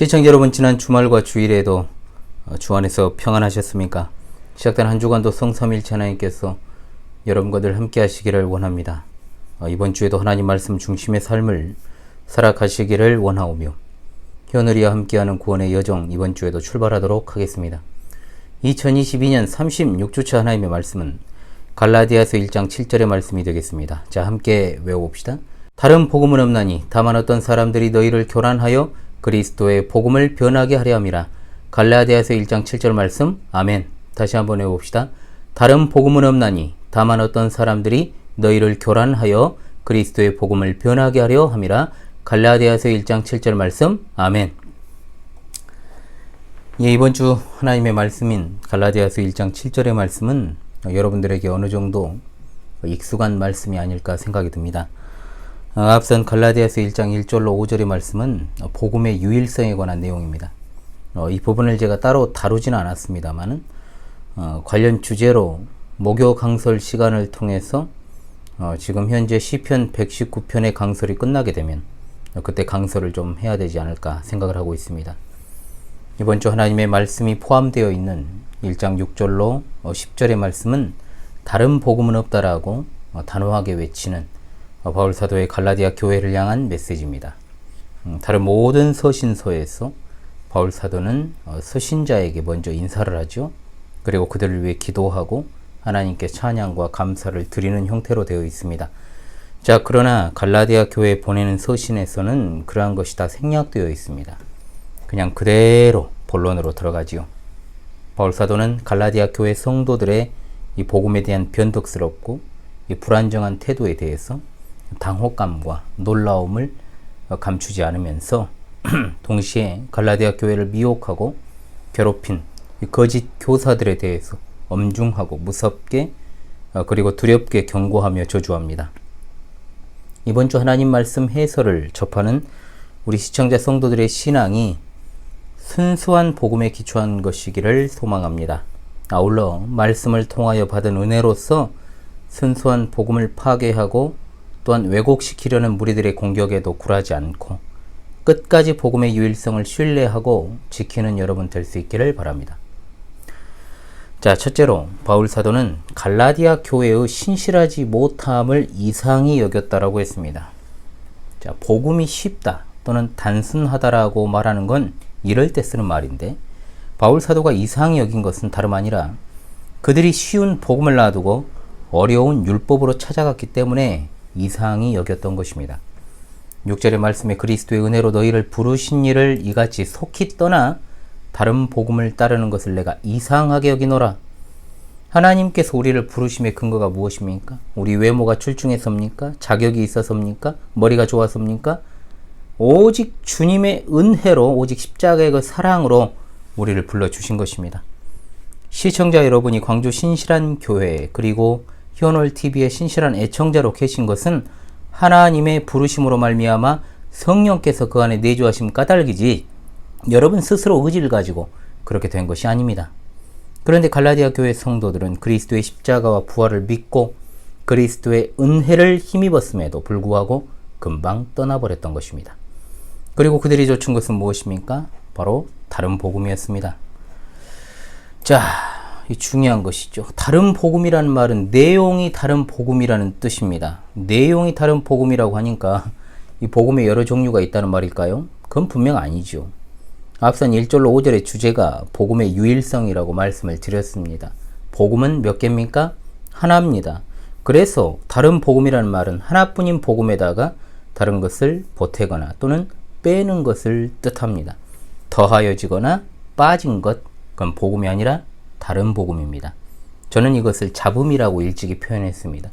시청자 여러분, 지난 주말과 주일에도 주 안에서 평안하셨습니까? 시작된 한 주간도 성삼일체 하나님께서 여러분과 늘 함께 하시기를 원합니다. 이번 주에도 하나님 말씀 중심의 삶을 살아가시기를 원하오며 현을이와 함께하는 구원의 여정, 이번 주에도 출발하도록 하겠습니다. 2022년 36주차 하나님의 말씀은 갈라디아서 1장 7절의 말씀이 되겠습니다. 자, 함께 외워봅시다. 다른 복음은 없나니 다만 어떤 사람들이 너희를 교란하여 그리스도의 복음을 변하게 하려 함이라. 갈라디아서 1장 7절 말씀. 아멘. 다시 한번 해봅시다. 다른 복음은 없나니 다만 어떤 사람들이 너희를 교란하여 그리스도의 복음을 변하게 하려 함이라. 갈라디아서 1장 7절 말씀. 아멘. 예, 이번 주 하나님의 말씀인 갈라디아서 1장 7절의 말씀은 여러분들에게 어느 정도 익숙한 말씀이 아닐까 생각이 듭니다. 앞선 갈라디아서 1장 1절로 5절의 말씀은 복음의 유일성에 관한 내용입니다. 이 부분을 제가 따로 다루지는 않았습니다만 관련 주제로 목요 강설 시간을 통해서 지금 현재 시편 119편의 강설이 끝나게 되면 그때 강설을 좀 해야 되지 않을까 생각을 하고 있습니다. 이번 주 하나님의 말씀이 포함되어 있는 1장 6절로 10절의 말씀은 다른 복음은 없다라고 단호하게 외치는 바울 사도의 갈라디아 교회를 향한 메시지입니다. 다른 모든 서신서에서 바울 사도는 서신자에게 먼저 인사를 하죠. 그리고 그들을 위해 기도하고 하나님께 찬양과 감사를 드리는 형태로 되어 있습니다. 자, 그러나 갈라디아 교회에 보내는 서신에서는 그러한 것이 다 생략되어 있습니다. 그냥 그대로 본론으로 들어가지요. 바울 사도는 갈라디아 교회 성도들의 이 복음에 대한 변덕스럽고 이 불안정한 태도에 대해서 당혹감과 놀라움을 감추지 않으면서 동시에 갈라디아 교회를 미혹하고 괴롭힌 거짓 교사들에 대해서 엄중하고 무섭게 그리고 두렵게 경고하며 저주합니다. 이번 주 하나님 말씀 해설을 접하는 우리 시청자 성도들의 신앙이 순수한 복음에 기초한 것이기를 소망합니다. 아울러 말씀을 통하여 받은 은혜로서 순수한 복음을 파괴하고 또한 왜곡시키려는 무리들의 공격에도 굴하지 않고 끝까지 복음의 유일성을 신뢰하고 지키는 여러분 될 수 있기를 바랍니다. 자, 첫째로 바울 사도는 갈라디아 교회의 신실하지 못함을 이상히 여겼다라고 했습니다. 자, 복음이 쉽다 또는 단순하다라고 말하는 건 이럴 때 쓰는 말인데, 바울 사도가 이상히 여긴 것은 다름 아니라 그들이 쉬운 복음을 놔두고 어려운 율법으로 찾아갔기 때문에 이상히 여겼던 것입니다. 6절의 말씀에 그리스도의 은혜로 너희를 부르신 이를 이같이 속히 떠나 다른 복음을 따르는 것을 내가 이상하게 여기노라. 하나님께서 우리를 부르심의 근거가 무엇입니까? 우리 외모가 출중해서입니까? 자격이 있어서입니까? 머리가 좋아서입니까? 오직 주님의 은혜로, 오직 십자가의 그 사랑으로 우리를 불러주신 것입니다. 시청자 여러분이 광주 신실한 교회 그리고 현월TV의 신실한 애청자로 계신 것은 하나님의 부르심으로 말미암아 성령께서 그 안에 내주하신 까닭이지 여러분 스스로 의지를 가지고 그렇게 된 것이 아닙니다. 그런데 갈라디아 교회 성도들은 그리스도의 십자가와 부활을 믿고 그리스도의 은혜를 힘입었음에도 불구하고 금방 떠나버렸던 것입니다. 그리고 그들이 좇은 것은 무엇입니까? 바로 다른 복음이었습니다. 자, 이 중요한 것이죠. 다른 복음이라는 말은 내용이 다른 복음이라는 뜻입니다. 내용이 다른 복음이라고 하니까 이 복음에 여러 종류가 있다는 말일까요? 그건 분명 아니죠. 앞선 1절로 5절의 주제가 복음의 유일성이라고 말씀을 드렸습니다. 복음은 몇 개입니까? 하나입니다. 그래서 다른 복음이라는 말은 하나뿐인 복음에다가 다른 것을 보태거나 또는 빼는 것을 뜻합니다. 더하여지거나 빠진 것, 그건 복음이 아니라 다른 복음입니다. 저는 이것을 잡음이라고 일찍이 표현했습니다.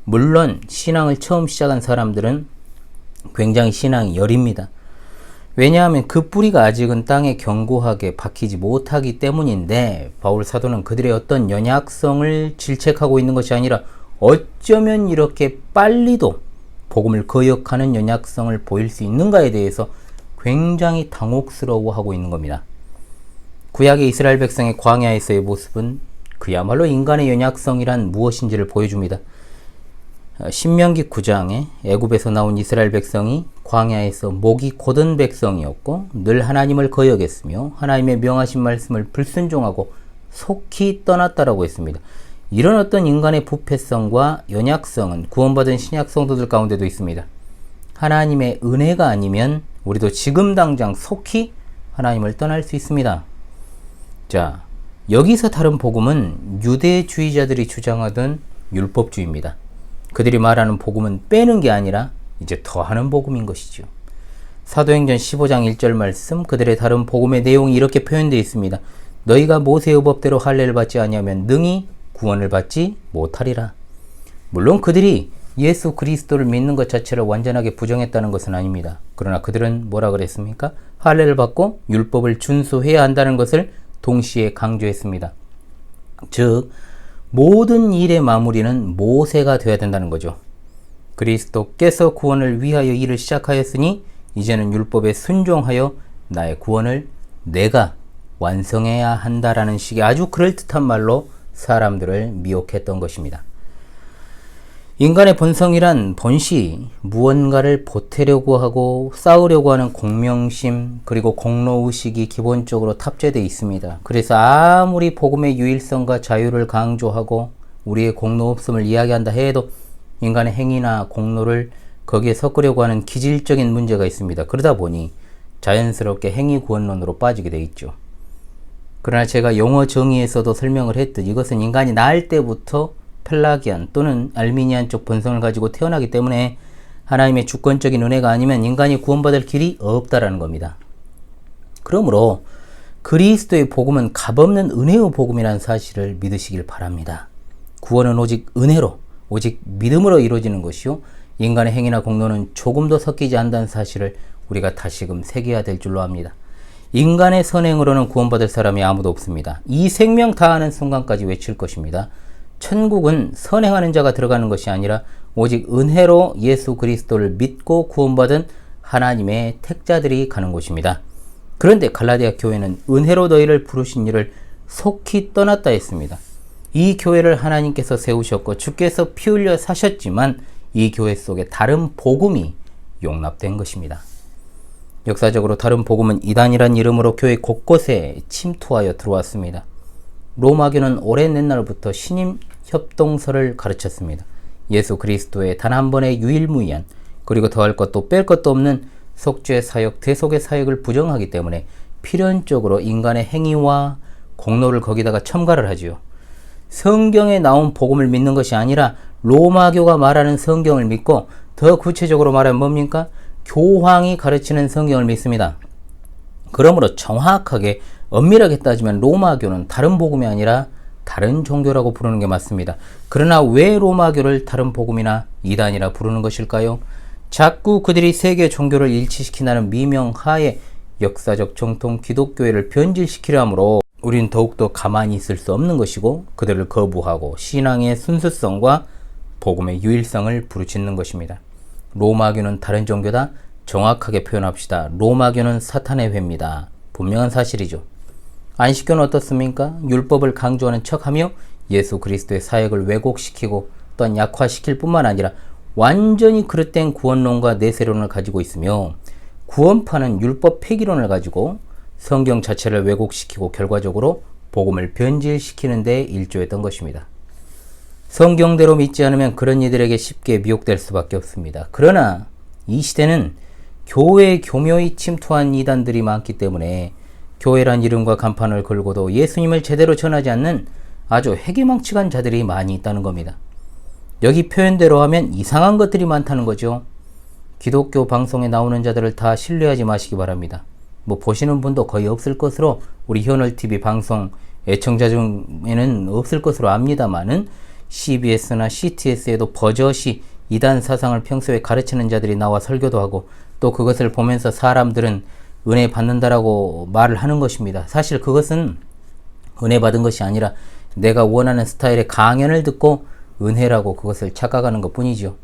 물론 신앙을 처음 시작한 사람들은 굉장히 신앙이 여립니다. 왜냐하면 그 뿌리가 아직은 땅에 견고하게 박히지 못하기 때문인데, 바울 사도는 그들의 어떤 연약성을 질책하고 있는 것이 아니라 어쩌면 이렇게 빨리도 복음을 거역하는 연약성을 보일 수 있는가에 대해서 굉장히 당혹스러워하고 있는 겁니다. 구약의 이스라엘 백성의 광야에서의 모습은 그야말로 인간의 연약성이란 무엇인지를 보여줍니다. 신명기 9장에 애굽에서 나온 이스라엘 백성이 광야에서 목이 곧은 백성이었고 늘 하나님을 거역했으며 하나님의 명하신 말씀을 불순종하고 속히 떠났다라고 했습니다. 이런 어떤 인간의 부패성과 연약성은 구원받은 신약 성도들 가운데도 있습니다. 하나님의 은혜가 아니면 우리도 지금 당장 속히 하나님을 떠날 수 있습니다. 자, 여기서 다른 복음은 유대주의자들이 주장하던 율법주의입니다. 그들이 말하는 복음은 빼는 게 아니라 이제 더하는 복음인 것이죠. 사도행전 15장 1절 말씀, 그들의 다른 복음의 내용이 이렇게 표현되어 있습니다. 너희가 모세의 법대로 할례를 받지 아니하면 능히 구원을 받지 못하리라. 물론 그들이 예수 그리스도를 믿는 것 자체를 완전하게 부정했다는 것은 아닙니다. 그러나 그들은 뭐라 그랬습니까? 할례를 받고 율법을 준수해야 한다는 것을 동시에 강조했습니다. 즉 모든 일의 마무리는 모세가 되어야 된다는 거죠. 그리스도께서 구원을 위하여 일을 시작하였으니 이제는 율법에 순종하여 나의 구원을 내가 완성해야 한다라는 식의 아주 그럴듯한 말로 사람들을 미혹했던 것입니다. 인간의 본성이란 본시 무언가를 보태려고 하고 싸우려고 하는 공명심 그리고 공로의식이 기본적으로 탑재되어 있습니다. 그래서 아무리 복음의 유일성과 자유를 강조하고 우리의 공로 없음을 이야기한다 해도 인간의 행위나 공로를 거기에 섞으려고 하는 기질적인 문제가 있습니다. 그러다 보니 자연스럽게 행위 구원론으로 빠지게 되어 있죠. 그러나 제가 용어 정의에서도 설명을 했듯 이것은 인간이 낳을 때부터 펠라기안 또는 알미니안적 본성을 가지고 태어나기 때문에 하나님의 주권적인 은혜가 아니면 인간이 구원받을 길이 없다라는 겁니다. 그러므로 그리스도의 복음은 값없는 은혜의 복음이라는 사실을 믿으시길 바랍니다. 구원은 오직 은혜로, 오직 믿음으로 이루어지는 것이요 인간의 행위나 공로는 조금도 섞이지 않는다는 사실을 우리가 다시금 새겨야 될 줄로 압니다. 인간의 선행으로는 구원받을 사람이 아무도 없습니다. 이 생명 다하는 순간까지 외칠 것입니다. 천국은 선행하는 자가 들어가는 것이 아니라 오직 은혜로 예수 그리스도를 믿고 구원받은 하나님의 택자들이 가는 곳입니다. 그런데 갈라디아 교회는 은혜로 너희를 부르신 이를 속히 떠났다 했습니다. 이 교회를 하나님께서 세우셨고 주께서 피 흘려 사셨지만 이 교회 속에 다른 복음이 용납된 것입니다. 역사적으로 다른 복음은 이단이란 이름으로 교회 곳곳에 침투하여 들어왔습니다. 로마교는 오랜 옛날부터 신임 협동설을 가르쳤습니다. 예수 그리스도의 단 한 번의 유일무이한 그리고 더할 것도 뺄 것도 없는 속죄 사역, 대속의 사역을 부정하기 때문에 필연적으로 인간의 행위와 공로를 거기다가 첨가를 하지요. 성경에 나온 복음을 믿는 것이 아니라 로마교가 말하는 성경을 믿고 더 구체적으로 말하면 뭡니까? 교황이 가르치는 성경을 믿습니다. 그러므로 정확하게 엄밀하게 따지면 로마교는 다른 복음이 아니라 다른 종교라고 부르는 게 맞습니다. 그러나 왜 로마교를 다른 복음이나 이단이라 부르는 것일까요? 자꾸 그들이 세계 종교를 일치시킨다는 미명하에 역사적 정통 기독교회를 변질시키려 하므로 우린 더욱더 가만히 있을 수 없는 것이고 그들을 거부하고 신앙의 순수성과 복음의 유일성을 부르짖는 것입니다. 로마교는 다른 종교다? 정확하게 표현합시다. 로마교는 사탄의 회입니다. 분명한 사실이죠. 안식교는 어떻습니까? 율법을 강조하는 척하며 예수 그리스도의 사역을 왜곡시키고 또한 약화시킬 뿐만 아니라 완전히 그릇된 구원론과 내세론을 가지고 있으며 구원파는 율법 폐기론을 가지고 성경 자체를 왜곡시키고 결과적으로 복음을 변질시키는 데 일조했던 것입니다. 성경대로 믿지 않으면 그런 이들에게 쉽게 미혹될 수밖에 없습니다. 그러나 이 시대는 교회에 교묘히 침투한 이단들이 많기 때문에 교회란 이름과 간판을 걸고도 예수님을 제대로 전하지 않는 아주 회개망측한 자들이 많이 있다는 겁니다. 여기 표현대로 하면 이상한 것들이 많다는 거죠. 기독교 방송에 나오는 자들을 다 신뢰하지 마시기 바랍니다. 보시는 분도 거의 없을 것으로 우리 현월TV 방송 애청자 중에는 없을 것으로 압니다만은 CBS나 CTS에도 버젓이 이단 사상을 평소에 가르치는 자들이 나와 설교도 하고 또 그것을 보면서 사람들은 은혜 받는다라고 말을 하는 것입니다. 사실 그것은 은혜 받은 것이 아니라 내가 원하는 스타일의 강연을 듣고 은혜라고 그것을 착각하는 것 뿐이죠.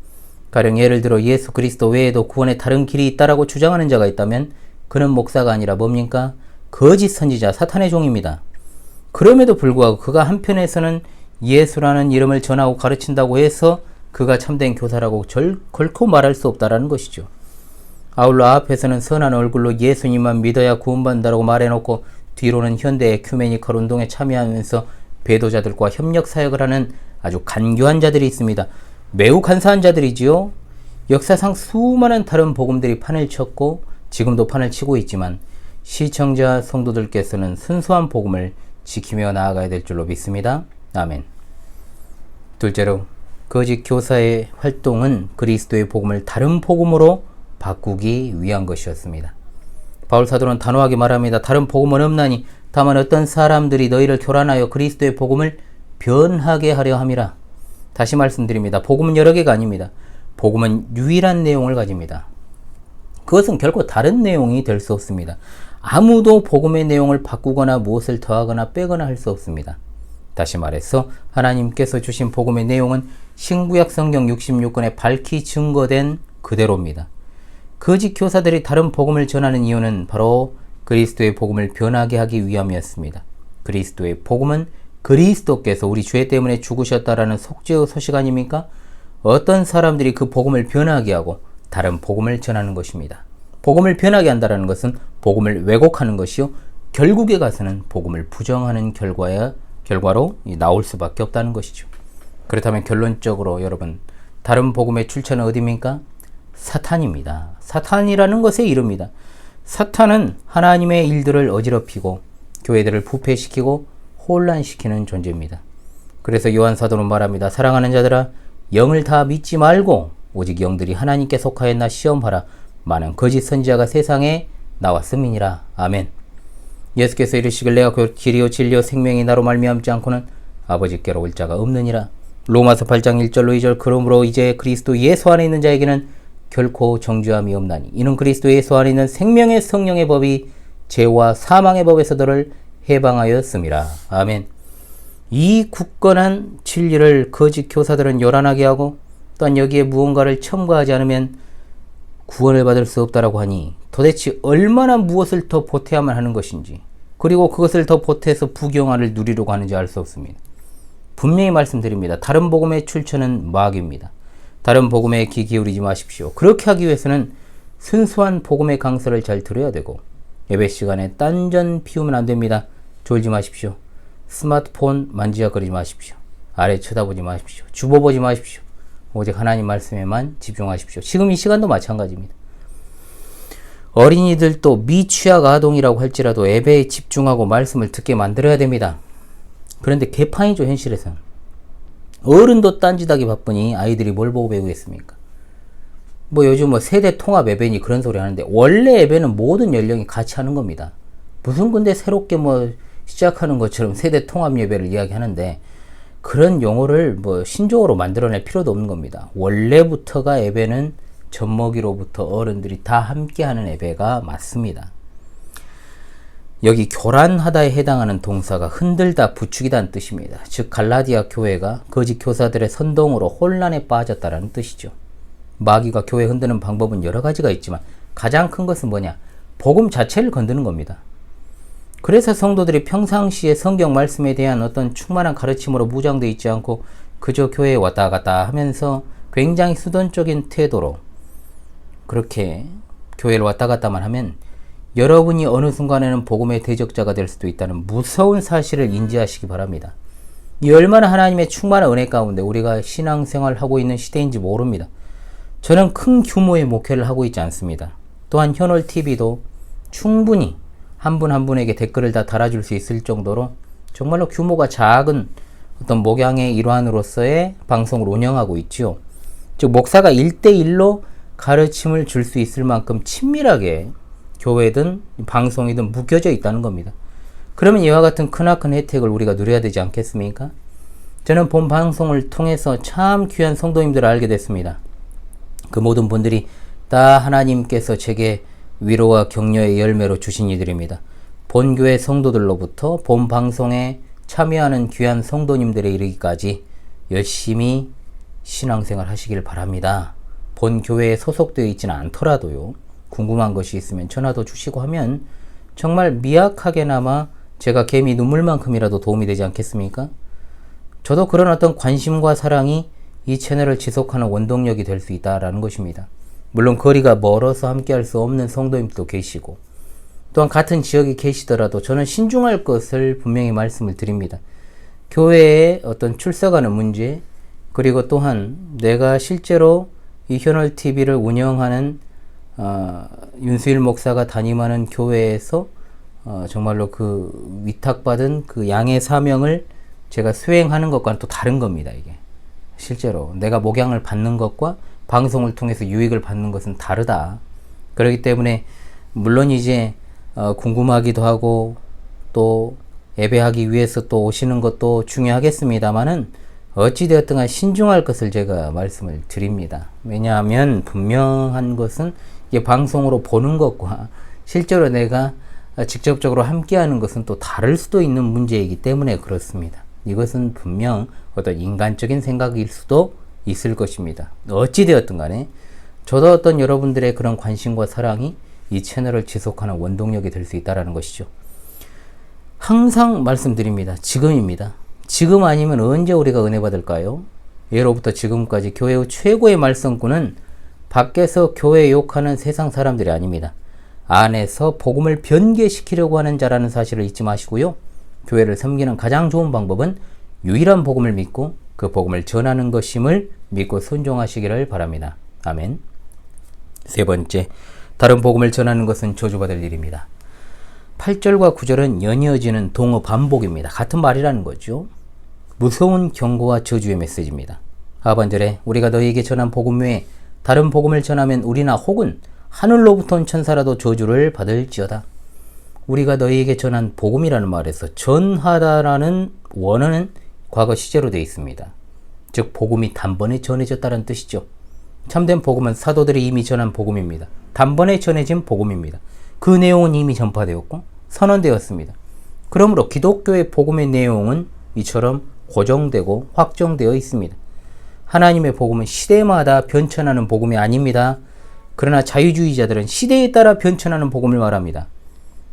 가령 예를 들어 예수 그리스도 외에도 구원의 다른 길이 있다라고 주장하는 자가 있다면 그는 목사가 아니라 뭡니까? 거짓 선지자 사탄의 종입니다. 그럼에도 불구하고 그가 한편에서는 예수라는 이름을 전하고 가르친다고 해서 그가 참된 교사라고 결코 말할 수 없다라는 것이죠. 아울러 앞에서는 선한 얼굴로 예수님만 믿어야 구원받는다고 말해놓고 뒤로는 현대 에큐메니컬 운동에 참여하면서 배도자들과 협력 사역을 하는 아주 간교한 자들이 있습니다. 매우 간사한 자들이지요. 역사상 수많은 다른 복음들이 판을 쳤고 지금도 판을 치고 있지만 시청자 성도들께서는 순수한 복음을 지키며 나아가야 될 줄로 믿습니다. 아멘. 둘째로, 거짓 교사의 활동은 그리스도의 복음을 다른 복음으로 바꾸기 위한 것이었습니다. 바울 사도는 단호하게 말합니다. 다른 복음은 없나니 다만 어떤 사람들이 너희를 교란하여 그리스도의 복음을 변하게 하려 함이라. 다시 말씀드립니다. 복음은 여러 개가 아닙니다. 복음은 유일한 내용을 가집니다. 그것은 결코 다른 내용이 될 수 없습니다. 아무도 복음의 내용을 바꾸거나 무엇을 더하거나 빼거나 할 수 없습니다. 다시 말해서 하나님께서 주신 복음의 내용은 신구약 성경 66권에 밝히 증거된 그대로입니다. 거짓 교사들이 다른 복음을 전하는 이유는 바로 그리스도의 복음을 변하게 하기 위함이었습니다. 그리스도의 복음은 그리스도께서 우리 죄 때문에 죽으셨다라는 속죄의 소식 아닙니까? 어떤 사람들이 그 복음을 변하게 하고 다른 복음을 전하는 것입니다. 복음을 변하게 한다는 것은 복음을 왜곡하는 것이요, 결국에 가서는 복음을 부정하는 결과로 나올 수밖에 없다는 것이죠. 그렇다면 결론적으로 여러분, 다른 복음의 출처는 어디입니까? 사탄입니다. 사탄이라는 것의 이름입니다. 사탄은 하나님의 일들을 어지럽히고 교회들을 부패시키고 혼란시키는 존재입니다. 그래서 요한 사도는 말합니다. 사랑하는 자들아, 영을 다 믿지 말고 오직 영들이 하나님께 속하였나 시험하라. 많은 거짓 선지자가 세상에 나왔음이니라. 아멘. 예수께서 이르시길 내가 길이요 진리요 생명이 나로 말미암지 않고는 아버지께로 올 자가 없느니라. 로마서 8장 1절로 2절. 그러므로 이제 그리스도 예수 안에 있는 자에게는 결코 정죄함이 없나니 이는 그리스도 예수 안에 있는 생명의 성령의 법이 죄와 사망의 법에서 너를 해방하였음이라. 아멘. 이 굳건한 진리를 거짓 교사들은 요란하게 하고 또한 여기에 무언가를 첨가하지 않으면 구원을 받을 수 없다라고 하니 도대체 얼마나 무엇을 더 보태야만 하는 것인지, 그리고 그것을 더 보태서 부경화를 누리려고 하는지 알 수 없습니다. 분명히 말씀드립니다. 다른 복음의 출처는 마귀입니다. 다른 복음에 귀 기울이지 마십시오. 그렇게 하기 위해서는 순수한 복음의 강서를 잘 들어야 되고, 예배 시간에 딴전 피우면 안 됩니다. 졸지 마십시오. 스마트폰 만지작거리지 마십시오. 아래 쳐다보지 마십시오. 주보 보지 마십시오. 오직 하나님 말씀에만 집중하십시오. 지금 이 시간도 마찬가지입니다. 어린이들도 미취학 아동이라고 할지라도 예배에 집중하고 말씀을 듣게 만들어야 됩니다. 그런데 개판이죠, 현실에서는. 어른도 딴짓하기 바쁘니 아이들이 뭘 보고 배우겠습니까? 요즘 세대 통합 예배니 그런 소리 하는데, 원래 예배는 모든 연령이 같이 하는 겁니다. 무슨 근데 새롭게 시작하는 것처럼 세대 통합 예배를 이야기하는데, 그런 용어를 신조어로 만들어낼 필요도 없는 겁니다. 원래부터가 예배는 젖먹이로부터 어른들이 다 함께 하는 예배가 맞습니다. 여기 교란하다에 해당하는 동사가 흔들다, 부추기다는 뜻입니다. 즉 갈라디아 교회가 거짓 교사들의 선동으로 혼란에 빠졌다라는 뜻이죠. 마귀가 교회 흔드는 방법은 여러 가지가 있지만 가장 큰 것은 뭐냐? 복음 자체를 건드는 겁니다. 그래서 성도들이 평상시에 성경 말씀에 대한 어떤 충만한 가르침으로 무장되어 있지 않고 그저 교회에 왔다 갔다 하면서 굉장히 수동적인 태도로 그렇게 교회를 왔다 갔다만 하면 여러분이 어느 순간에는 복음의 대적자가 될 수도 있다는 무서운 사실을 인지하시기 바랍니다. 이 얼마나 하나님의 충만한 은혜 가운데 우리가 신앙생활을 하고 있는 시대인지 모릅니다. 저는 큰 규모의 목회를 하고 있지 않습니다. 또한 현월TV도 충분히 한 분 한 분에게 댓글을 다 달아줄 수 있을 정도로 정말로 규모가 작은 어떤 목양의 일환으로서의 방송을 운영하고 있지요. 즉 목사가 1대1로 가르침을 줄 수 있을 만큼 친밀하게 교회든 방송이든 묶여져 있다는 겁니다. 그러면 이와 같은 크나큰 혜택을 우리가 누려야 되지 않겠습니까? 저는 본 방송을 통해서 참 귀한 성도님들을 알게 됐습니다. 그 모든 분들이 다 하나님께서 제게 위로와 격려의 열매로 주신 이들입니다. 본교회 성도들로부터 본 방송에 참여하는 귀한 성도님들에 이르기까지 열심히 신앙생활 하시길 바랍니다. 본교회에 소속되어 있지는 않더라도요, 궁금한 것이 있으면 전화도 주시고 하면 정말 미약하게나마 제가 개미 눈물만큼이라도 도움이 되지 않겠습니까? 저도 그런 어떤 관심과 사랑이 이 채널을 지속하는 원동력이 될 수 있다라는 것입니다. 물론 거리가 멀어서 함께할 수 없는 성도님도 계시고 또한 같은 지역에 계시더라도 저는 신중할 것을 분명히 말씀을 드립니다. 교회에 어떤 출석하는 문제, 그리고 또한 내가 실제로 이 현월TV를 운영하는 윤수일 목사가 담임하는 교회에서 정말로 그 위탁받은 그 양의 사명을 제가 수행하는 것과는 또 다른 겁니다. 이게 실제로 내가 목양을 받는 것과 방송을 통해서 유익을 받는 것은 다르다. 그렇기 때문에 물론 이제 궁금하기도 하고 또 예배하기 위해서 또 오시는 것도 중요하겠습니다만은 어찌되었든 간 신중할 것을 제가 말씀을 드립니다. 왜냐하면 분명한 것은 이게 방송으로 보는 것과 실제로 내가 직접적으로 함께하는 것은 또 다를 수도 있는 문제이기 때문에 그렇습니다. 이것은 분명 어떤 인간적인 생각일 수도 있을 것입니다. 어찌되었든 간에 저도 어떤 여러분들의 그런 관심과 사랑이 이 채널을 지속하는 원동력이 될 수 있다는 것이죠. 항상 말씀드립니다. 지금입니다. 지금 아니면 언제 우리가 은혜 받을까요? 예로부터 지금까지 교회의 최고의 말썽꾼은 밖에서 교회 욕하는 세상 사람들이 아닙니다. 안에서 복음을 변개시키려고 하는 자라는 사실을 잊지 마시고요. 교회를 섬기는 가장 좋은 방법은 유일한 복음을 믿고 그 복음을 전하는 것임을 믿고 순종하시기를 바랍니다. 아멘. 세 번째, 다른 복음을 전하는 것은 저주받을 일입니다. 8절과 9절은 연이어지는 동어 반복입니다. 같은 말이라는 거죠. 무서운 경고와 저주의 메시지입니다. 하반절에 우리가 너희에게 전한 복음 외에 다른 복음을 전하면 우리나 혹은 하늘로부터 온 천사라도 저주를 받을지어다. 우리가 너희에게 전한 복음이라는 말에서 전하다라는 원어는 과거 시제로 되어 있습니다. 즉 복음이 단번에 전해졌다는 뜻이죠. 참된 복음은 사도들이 이미 전한 복음입니다. 단번에 전해진 복음입니다. 그 내용은 이미 전파되었고 선언되었습니다. 그러므로 기독교의 복음의 내용은 이처럼 고정되고 확정되어 있습니다. 하나님의 복음은 시대마다 변천하는 복음이 아닙니다. 그러나 자유주의자들은 시대에 따라 변천하는 복음을 말합니다.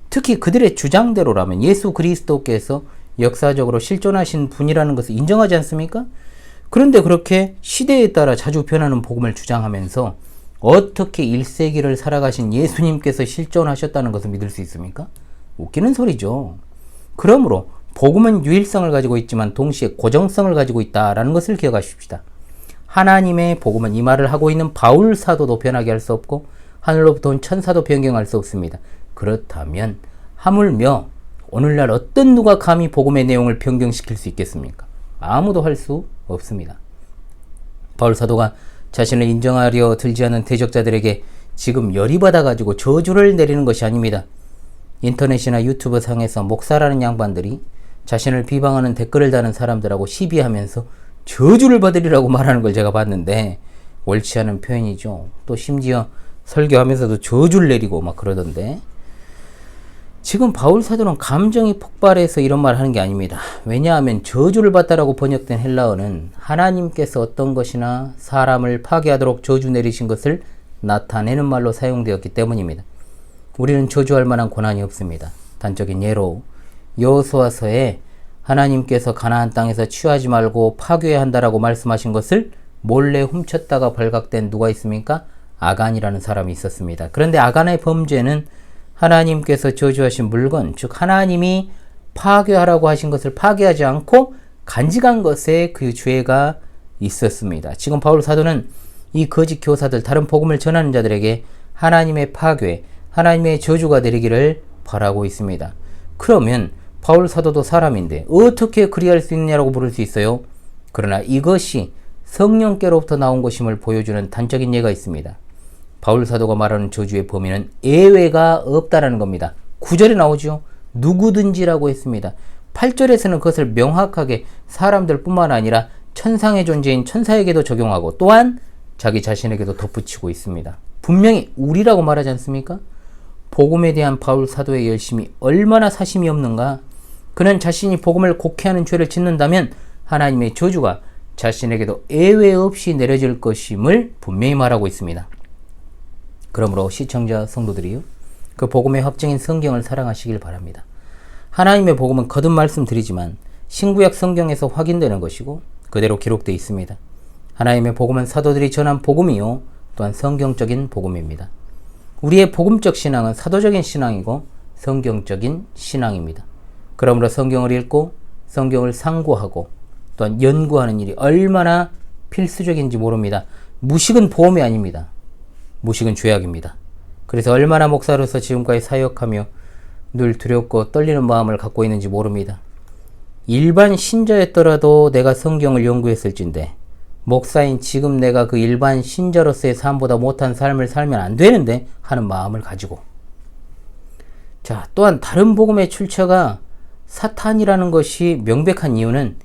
특히 그들의 주장대로라면 예수 그리스도께서 역사적으로 실존하신 분이라는 것을 인정하지 않습니까? 그런데 그렇게 시대에 따라 자주 변하는 복음을 주장하면서 어떻게 1세기를 살아가신 예수님께서 실존하셨다는 것을 믿을 수 있습니까? 웃기는 소리죠. 그러므로 복음은 유일성을 가지고 있지만 동시에 고정성을 가지고 있다는 것을 기억하십시다. 하나님의 복음은 이 말을 하고 있는 바울 사도도 변하게 할 수 없고 하늘로부터 온 천사도 변경할 수 없습니다. 그렇다면 하물며 오늘날 어떤 누가 감히 복음의 내용을 변경시킬 수 있겠습니까? 아무도 할 수 없습니다. 바울 사도가 자신을 인정하려 들지 않은 대적자들에게 지금 열이 받아가지고 저주를 내리는 것이 아닙니다. 인터넷이나 유튜브 상에서 목사라는 양반들이 자신을 비방하는 댓글을 다는 사람들하고 시비하면서 저주를 받으리라고 말하는 걸 제가 봤는데 옳지 않은 표현이죠. 또 심지어 설교하면서도 저주를 내리고 막 그러던데 지금 바울 사도는 감정이 폭발해서 이런 말 하는 게 아닙니다. 왜냐하면 저주를 받다라고 번역된 헬라어는 하나님께서 어떤 것이나 사람을 파괴하도록 저주 내리신 것을 나타내는 말로 사용되었기 때문입니다. 우리는 저주할 만한 고난이 없습니다. 단적인 예로 여호수아서에 하나님께서 가나안 땅에서 취하지 말고 파괴해야 한다라고 말씀하신 것을 몰래 훔쳤다가 발각된 누가 있습니까? 아간이라는 사람이 있었습니다. 그런데 아간의 범죄는 하나님께서 저주하신 물건, 즉 하나님이 파괴하라고 하신 것을 파괴하지 않고 간직한 것에 그 죄가 있었습니다. 지금 바울 사도는 이 거짓 교사들, 다른 복음을 전하는 자들에게 하나님의 파괴, 하나님의 저주가 내리기를 바라고 있습니다. 그러면 바울 사도도 사람인데 어떻게 그리할 수 있느냐라고 물을 수 있어요. 그러나 이것이 성령께로부터 나온 것임을 보여주는 단적인 예가 있습니다. 바울 사도가 말하는 저주의 범위는 예외가 없다라는 겁니다. 9절에 나오죠. 누구든지라고 했습니다. 8절에서는 그것을 명확하게 사람들뿐만 아니라 천상의 존재인 천사에게도 적용하고 또한 자기 자신에게도 덧붙이고 있습니다. 분명히 우리라고 말하지 않습니까? 복음에 대한 바울 사도의 열심이 얼마나 사심이 없는가. 그는 자신이 복음을 곡해하는 죄를 짓는다면 하나님의 저주가 자신에게도 예외 없이 내려질 것임을 분명히 말하고 있습니다. 그러므로 시청자 성도들이요, 그 복음의 확증인 성경을 사랑하시길 바랍니다. 하나님의 복음은 거듭 말씀드리지만 신구약 성경에서 확인되는 것이고 그대로 기록되어 있습니다. 하나님의 복음은 사도들이 전한 복음이요 또한 성경적인 복음입니다. 우리의 복음적 신앙은 사도적인 신앙이고 성경적인 신앙입니다. 그러므로 성경을 읽고 성경을 상고하고 또한 연구하는 일이 얼마나 필수적인지 모릅니다. 무식은 보험이 아닙니다. 무식은 죄악입니다. 그래서 얼마나 목사로서 지금까지 사역하며 늘 두렵고 떨리는 마음을 갖고 있는지 모릅니다. 일반 신자였더라도 내가 성경을 연구했을진데 목사인 지금 내가 그 일반 신자로서의 삶보다 못한 삶을 살면 안 되는데 하는 마음을 가지고, 자, 또한 다른 복음의 출처가 사탄이라는 것이 명백한 이유는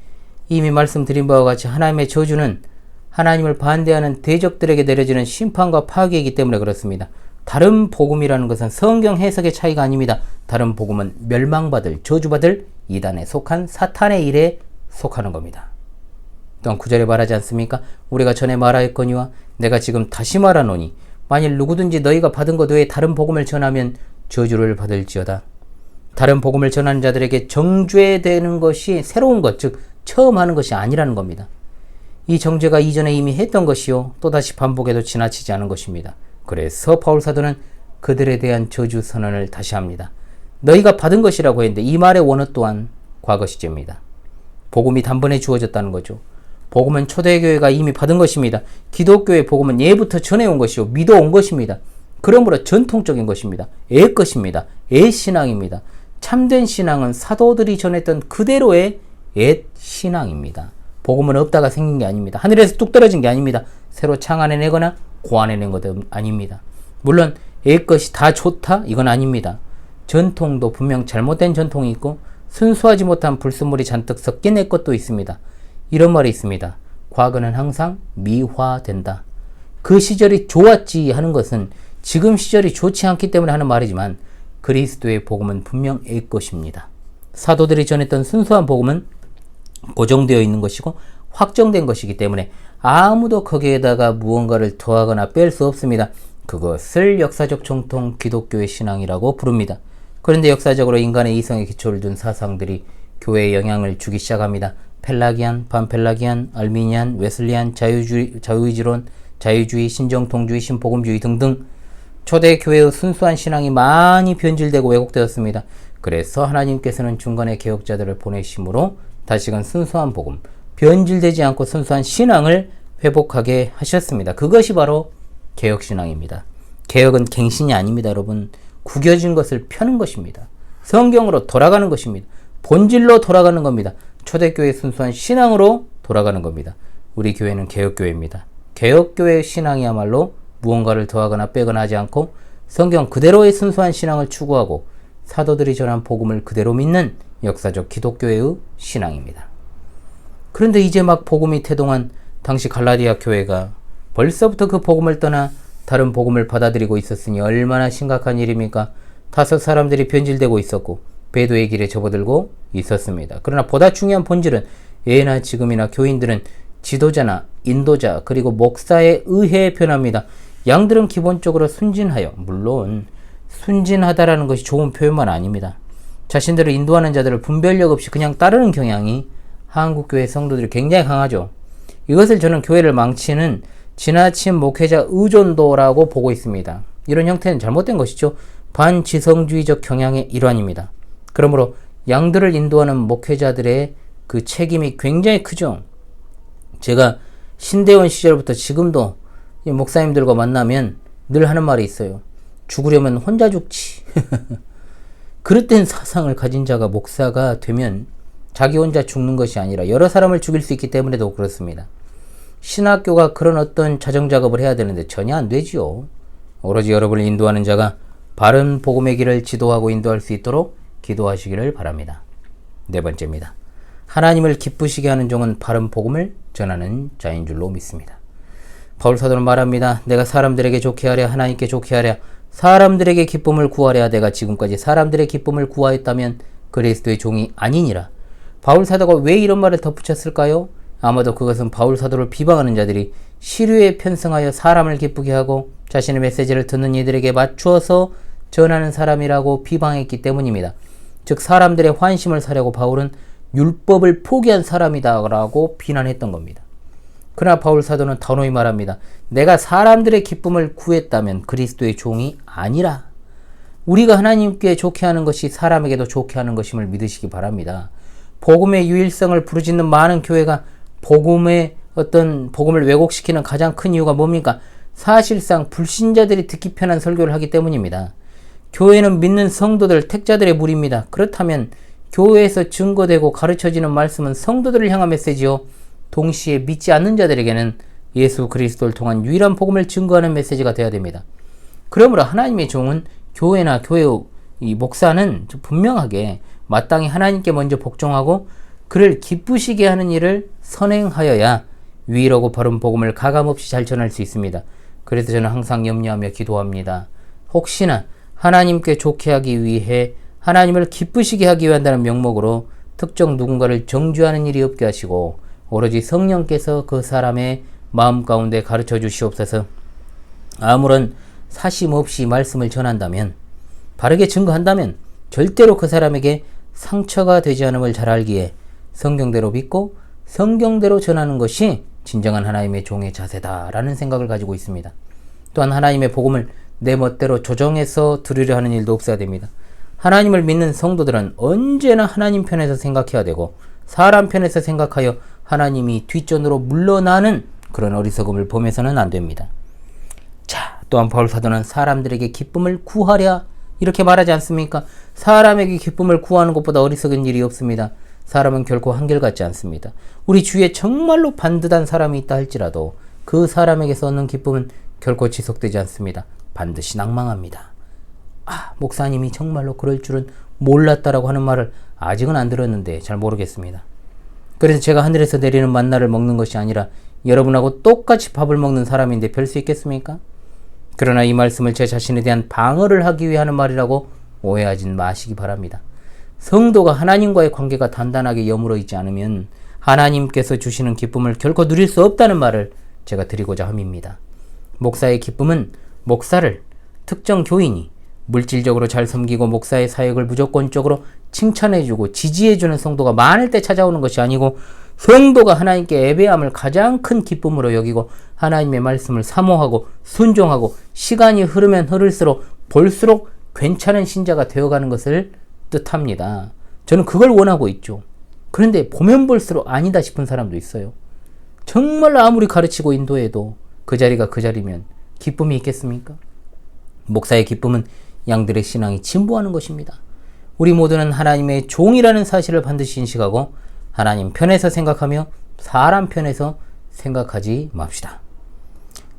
이미 말씀드린 바와 같이 하나님의 저주는 하나님을 반대하는 대적들에게 내려지는 심판과 파괴이기 때문에 그렇습니다. 다른 복음이라는 것은 성경 해석의 차이가 아닙니다. 다른 복음은 멸망받을, 저주받을 이단에 속한 사탄의 일에 속하는 겁니다. 또한 9절에 말하지 않습니까? 우리가 전에 말하였거니와 내가 지금 다시 말하노니 만일 누구든지 너희가 받은 것 외에 다른 복음을 전하면 저주를 받을지어다. 다른 복음을 전하는 자들에게 정죄되는 것이 새로운 것, 즉 처음 하는 것이 아니라는 겁니다. 이 정죄가 이전에 이미 했던 것이요 또다시 반복해도 지나치지 않은 것입니다. 그래서 바울 사도는 그들에 대한 저주 선언을 다시 합니다. 너희가 받은 것이라고 했는데 이 말의 원어 또한 과거 시제입니다. 복음이 단번에 주어졌다는 거죠. 복음은 초대교회가 이미 받은 것입니다. 기독교의 복음은 예부터 전해온 것이요 믿어온 것입니다. 그러므로 전통적인 것입니다. 애 것입니다. 애 신앙입니다. 참된 신앙은 사도들이 전했던 그대로의 옛 신앙입니다. 복음은 없다가 생긴 게 아닙니다. 하늘에서 뚝 떨어진 게 아닙니다. 새로 창안해내거나 고안해낸 것도 아닙니다. 물론 옛 것이 다 좋다? 이건 아닙니다. 전통도 분명 잘못된 전통이 있고 순수하지 못한 불순물이 잔뜩 섞인 옛 것도 있습니다. 이런 말이 있습니다. 과거는 항상 미화된다. 그 시절이 좋았지 하는 것은 지금 시절이 좋지 않기 때문에 하는 말이지만 그리스도의 복음은 분명 옛 것입니다. 사도들이 전했던 순수한 복음은 고정되어 있는 것이고 확정된 것이기 때문에 아무도 거기에다가 무언가를 더하거나 뺄 수 없습니다. 그것을 역사적 정통 기독교의 신앙이라고 부릅니다. 그런데 역사적으로 인간의 이성에 기초를 둔 사상들이 교회에 영향을 주기 시작합니다. 펠라기안, 반펠라기안, 알미니안, 웨슬리안, 자유의지론, 자유주의, 신정통주의, 신복음주의 등등 초대 교회의 순수한 신앙이 많이 변질되고 왜곡되었습니다. 그래서 하나님께서는 중간에 개혁자들을 보내심으로 다시금 순수한 복음, 변질되지 않고 순수한 신앙을 회복하게 하셨습니다. 그것이 바로 개혁신앙입니다. 개혁은 갱신이 아닙니다, 여러분. 구겨진 것을 펴는 것입니다. 성경으로 돌아가는 것입니다. 본질로 돌아가는 겁니다. 초대교회의 순수한 신앙으로 돌아가는 겁니다. 우리 교회는 개혁교회입니다. 개혁교회의 신앙이야말로 무언가를 더하거나 빼거나 하지 않고 성경 그대로의 순수한 신앙을 추구하고 사도들이 전한 복음을 그대로 믿는 역사적 기독교회의 신앙입니다. 그런데 이제 막 복음이 태동한 당시 갈라디아 교회가 벌써부터 그 복음을 떠나 다른 복음을 받아들이고 있었으니 얼마나 심각한 일입니까? 다섯 사람들이 변질되고 있었고 배도의 길에 접어들고 있었습니다. 그러나 보다 중요한 본질은 예나 지금이나 교인들은 지도자나 인도자 그리고 목사에 의해 변합니다. 양들은 기본적으로 순진하여, 물론 순진하다라는 것이 좋은 표현만 아닙니다. 자신들을 인도하는 자들을 분별력 없이 그냥 따르는 경향이 한국교회 성도들이 굉장히 강하죠. 이것을 저는 교회를 망치는 지나친 목회자 의존도라고 보고 있습니다. 이런 형태는 잘못된 것이죠. 반지성주의적 경향의 일환입니다. 그러므로 양들을 인도하는 목회자들의 그 책임이 굉장히 크죠. 제가 신대원 시절부터 지금도 이 목사님들과 만나면 늘 하는 말이 있어요. 죽으려면 혼자 죽지. 그릇된 사상을 가진 자가 목사가 되면 자기 혼자 죽는 것이 아니라 여러 사람을 죽일 수 있기 때문에도 그렇습니다. 신학교가 그런 어떤 자정작업을 해야 되는데 전혀 안 되지요. 오로지 여러분을 인도하는 자가 바른 복음의 길을 지도하고 인도할 수 있도록 기도하시기를 바랍니다. 네 번째입니다. 하나님을 기쁘시게 하는 종은 바른 복음을 전하는 자인 줄로 믿습니다. 바울 사도는 말합니다. 내가 사람들에게 좋게 하랴 하나님께 좋게 하랴 사람들에게 기쁨을 구하랴 내가 지금까지 사람들의 기쁨을 구하였다면 그리스도의 종이 아니니라. 바울 사도가 왜 이런 말을 덧붙였을까요? 아마도 그것은 바울 사도를 비방하는 자들이 시류에 편승하여 사람을 기쁘게 하고 자신의 메시지를 듣는 이들에게 맞추어서 전하는 사람이라고 비방했기 때문입니다. 즉 사람들의 환심을 사려고 바울은 율법을 포기한 사람이다 라고 비난했던 겁니다. 그러나 바울 사도는 단호히 말합니다. 내가 사람들의 기쁨을 구했다면 그리스도의 종이 아니라. 우리가 하나님께 좋게 하는 것이 사람에게도 좋게 하는 것임을 믿으시기 바랍니다. 복음의 유일성을 부르짖는 많은 교회가 복음을 왜곡시키는 가장 큰 이유가 뭡니까? 사실상 불신자들이 듣기 편한 설교를 하기 때문입니다. 교회는 믿는 성도들, 택자들의 무리입니다. 그렇다면 교회에서 증거되고 가르쳐지는 말씀은 성도들을 향한 메시지요. 동시에 믿지 않는 자들에게는 예수 그리스도를 통한 유일한 복음을 증거하는 메시지가 되어야 됩니다. 그러므로 하나님의 종은 교회나 교회의 이 목사는 분명하게 마땅히 하나님께 먼저 복종하고 그를 기쁘시게 하는 일을 선행하여야 유일하고 바른 복음을 가감없이 잘 전할 수 있습니다. 그래서 저는 항상 염려하며 기도합니다. 혹시나 하나님께 좋게 하기 위해 하나님을 기쁘시게 하기 위한다는 명목으로 특정 누군가를 정죄하는 일이 없게 하시고 오로지 성령께서 그 사람의 마음 가운데 가르쳐 주시옵소서. 아무런 사심 없이 말씀을 전한다면, 바르게 증거한다면 절대로 그 사람에게 상처가 되지 않음을 잘 알기에 성경대로 믿고 성경대로 전하는 것이 진정한 하나님의 종의 자세다라는 생각을 가지고 있습니다. 또한 하나님의 복음을 내 멋대로 조정해서 들으려 하는 일도 없어야 됩니다. 하나님을 믿는 성도들은 언제나 하나님 편에서 생각해야 되고 사람 편에서 생각하여 하나님이 뒷전으로 물러나는 그런 어리석음을 범해서는 안 됩니다. 자, 또한 바울 사도는 사람들에게 기쁨을 구하랴 이렇게 말하지 않습니까? 사람에게 기쁨을 구하는 것보다 어리석은 일이 없습니다. 사람은 결코 한결같지 않습니다. 우리 주위에 정말로 반듯한 사람이 있다 할지라도 그 사람에게서 얻는 기쁨은 결코 지속되지 않습니다. 반드시 낭망합니다. 목사님이 정말로 그럴 줄은 몰랐다라고 하는 말을 아직은 안 들었는데 잘 모르겠습니다. 그래서 제가 하늘에서 내리는 만나를 먹는 것이 아니라 여러분하고 똑같이 밥을 먹는 사람인데 별 수 있겠습니까? 그러나 이 말씀을 제 자신에 대한 방어를 하기 위해 하는 말이라고 오해하지 마시기 바랍니다. 성도가 하나님과의 관계가 단단하게 여물어 있지 않으면 하나님께서 주시는 기쁨을 결코 누릴 수 없다는 말을 제가 드리고자 함입니다. 목사의 기쁨은 목사를 특정 교인이 물질적으로 잘 섬기고 목사의 사역을 무조건적으로 칭찬해주고 지지해주는 성도가 많을 때 찾아오는 것이 아니고 성도가 하나님께 예배함을 가장 큰 기쁨으로 여기고 하나님의 말씀을 사모하고 순종하고 시간이 흐르면 흐를수록 볼수록 괜찮은 신자가 되어가는 것을 뜻합니다. 저는 그걸 원하고 있죠. 그런데 보면 볼수록 아니다 싶은 사람도 있어요. 정말 아무리 가르치고 인도해도 그 자리가 그 자리면 기쁨이 있겠습니까? 목사의 기쁨은 양들의 신앙이 진보하는 것입니다. 우리 모두는 하나님의 종이라는 사실을 반드시 인식하고 하나님 편에서 생각하며 사람 편에서 생각하지 맙시다.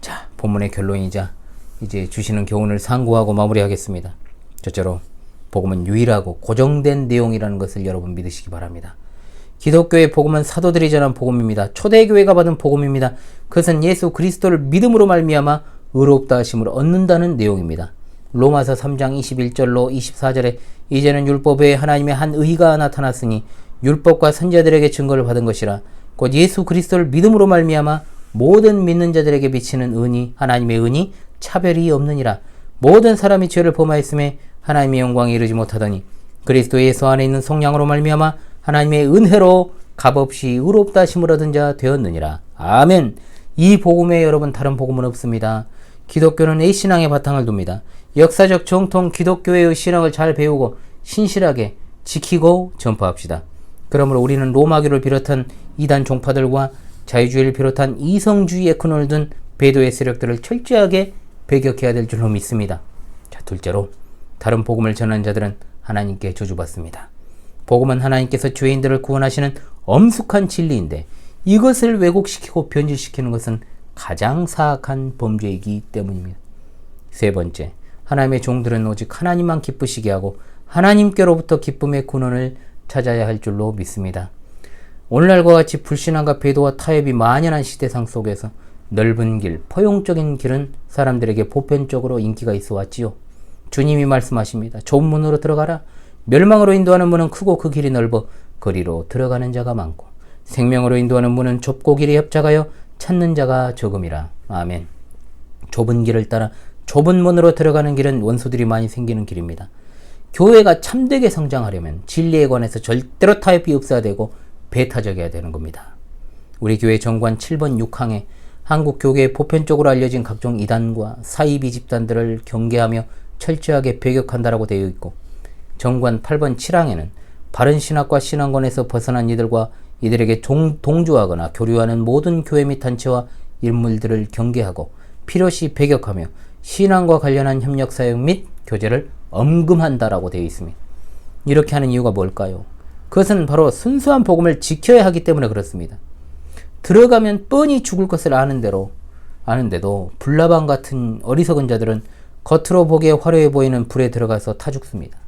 자, 본문의 결론이자 이제 주시는 교훈을 상고하고 마무리하겠습니다. 첫째로 복음은 유일하고 고정된 내용이라는 것을 여러분 믿으시기 바랍니다. 기독교의 복음은 사도들이 전한 복음입니다. 초대교회가 받은 복음입니다. 그것은 예수 그리스도를 믿음으로 말미암아 의롭다 하심을 얻는다는 내용입니다. 로마서 3장 21절로 24절에 이제는 율법 외에 하나님의 한 의가 나타났으니 율법과 선지자들에게 증거를 받은 것이라 곧 예수 그리스도를 믿음으로 말미암아 모든 믿는 자들에게 비치는 은이 하나님의 은이 차별이 없느니라. 모든 사람이 죄를 범하였음에 하나님의 영광에 이르지 못하더니 그리스도 예수 안에 있는 성령으로 말미암아 하나님의 은혜로 값없이 의롭다 하심을 얻은 자 되었느니라. 아멘. 이 복음에 여러분 다른 복음은 없습니다. 기독교는 이 신앙의 바탕을 둡니다. 역사적 정통 기독교의 신앙을 잘 배우고 신실하게 지키고 전파합시다. 그러므로 우리는 로마교를 비롯한 이단 종파들과 자유주의를 비롯한 이성주의에 큰을 둔 배도의 세력들을 철저하게 배격해야 될 줄로 믿습니다. 자, 둘째로 다른 복음을 전하는 자들은 하나님께 저주받습니다. 복음은 하나님께서 죄인들을 구원하시는 엄숙한 진리인데 이것을 왜곡시키고 변질시키는 것은 가장 사악한 범죄이기 때문입니다. 세 번째, 하나님의 종들은 오직 하나님만 기쁘시게 하고 하나님께로부터 기쁨의 근원을 찾아야 할 줄로 믿습니다. 오늘날과 같이 불신앙과 배도와 타협이 만연한 시대상 속에서 넓은 길, 포용적인 길은 사람들에게 보편적으로 인기가 있어 왔지요. 주님이 말씀하십니다. 좁은 문으로 들어가라. 멸망으로 인도하는 문은 크고 그 길이 넓어 거리로 들어가는 자가 많고 생명으로 인도하는 문은 좁고 길이 협착하여 찾는 자가 적음이라. 아멘. 좁은 길을 따라 좁은 문으로 들어가는 길은 원수들이 많이 생기는 길입니다. 교회가 참되게 성장하려면 진리에 관해서 절대로 타협이 없어야 되고 배타적이어야 되는 겁니다. 우리 교회 정관 7번 6항에 한국 교계에 보편적으로 알려진 각종 이단과 사이비 집단들을 경계하며 철저하게 배격한다라고 되어 있고, 정관 8번 7항에는 바른 신학과 신앙권에서 벗어난 이들과 이들에게 동조하거나 교류하는 모든 교회 및 단체와 인물들을 경계하고 필요시 배격하며 신앙과 관련한 협력 사역 및 교제를 엄금한다라고 되어 있습니다. 이렇게 하는 이유가 뭘까요? 그것은 바로 순수한 복음을 지켜야 하기 때문에 그렇습니다. 들어가면 뻔히 죽을 것을 아는데도 불나방 같은 어리석은 자들은 겉으로 보기에 화려해 보이는 불에 들어가서 타 죽습니다.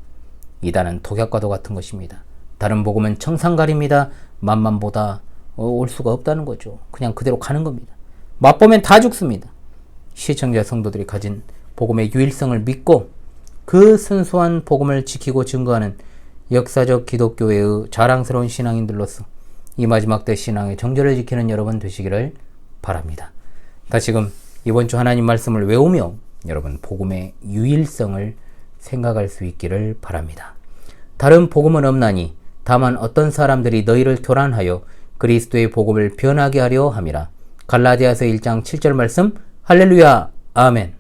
이단은 독약과도 같은 것입니다. 다른 복음은 청산가리입니다. 맛만보다 올 수가 없다는 거죠. 그냥 그대로 가는 겁니다. 맛보면 다 죽습니다. 시청자 성도들이 가진 복음의 유일성을 믿고 그 순수한 복음을 지키고 증거하는 역사적 기독교회의 자랑스러운 신앙인들로서 이 마지막 때 신앙의 정절을 지키는 여러분 되시기를 바랍니다. 다시금 이번 주 하나님 말씀을 외우며 여러분 복음의 유일성을 생각할 수 있기를 바랍니다. 다른 복음은 없나니 다만 어떤 사람들이 너희를 교란하여 그리스도의 복음을 변하게 하려 함이라. 갈라디아서 1장 7절 말씀. 할렐루야. 아멘.